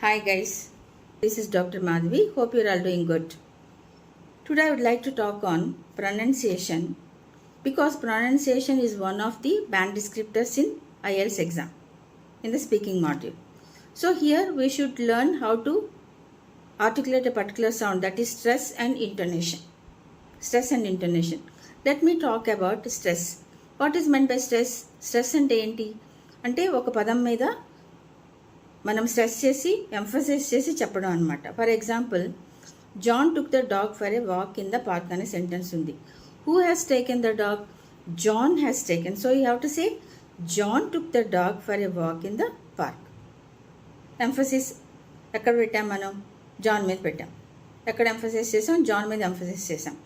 Hi guys, this is Dr. Madhavi. Hope you're all doing good. Today I would like to talk on pronunciation because pronunciation is one of the band descriptors in IELTS exam in the speaking module. So here we should learn how to articulate a particular sound, that is stress and intonation. Stress and intonation. Let me talk about stress. What is meant by stress? Stress అంటే ఏంటి అంటే ఒక పదం మీద మనం stress చేసి emphasize చేసి చెప్పడం అనమాట. For example, John took the dog for a walk in the park అనే సెంటెన్స్ ఉంది. Who has taken the dog? John has taken. So you have to say John took the dog for a walk in the park. Emphasis ఎక్కడ పెట్టాం? మనం John మీద పెట్టాం. ఎక్కడ emphasize చేసాం? John మీద ఎంఫసైజ్ చేసాం.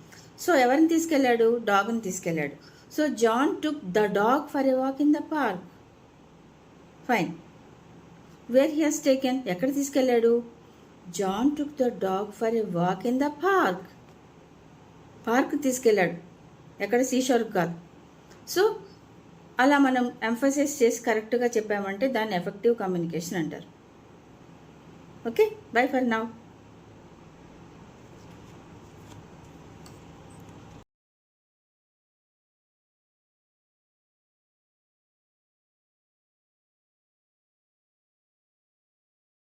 సో ఎవరిని తీసుకెళ్ళాడు? డాగ్ని తీసుకెళ్ళాడు. So John took the dog for a walk in the park. Fine. Where he has taken? ఎక్కడ తీసుకెళ్ళాడు? John took the dog for a walk in the park. Park తీసుకెళ్ళాడు, ఎక్కడ? సీషోర్కి కాదు. సో అలా మనం ఎంఫసైజ్ చేసి కరెక్ట్గా చెప్పామంటే దాన్ని ఎఫెక్టివ్ కమ్యూనికేషన్ అంటారు. Okay, by for now.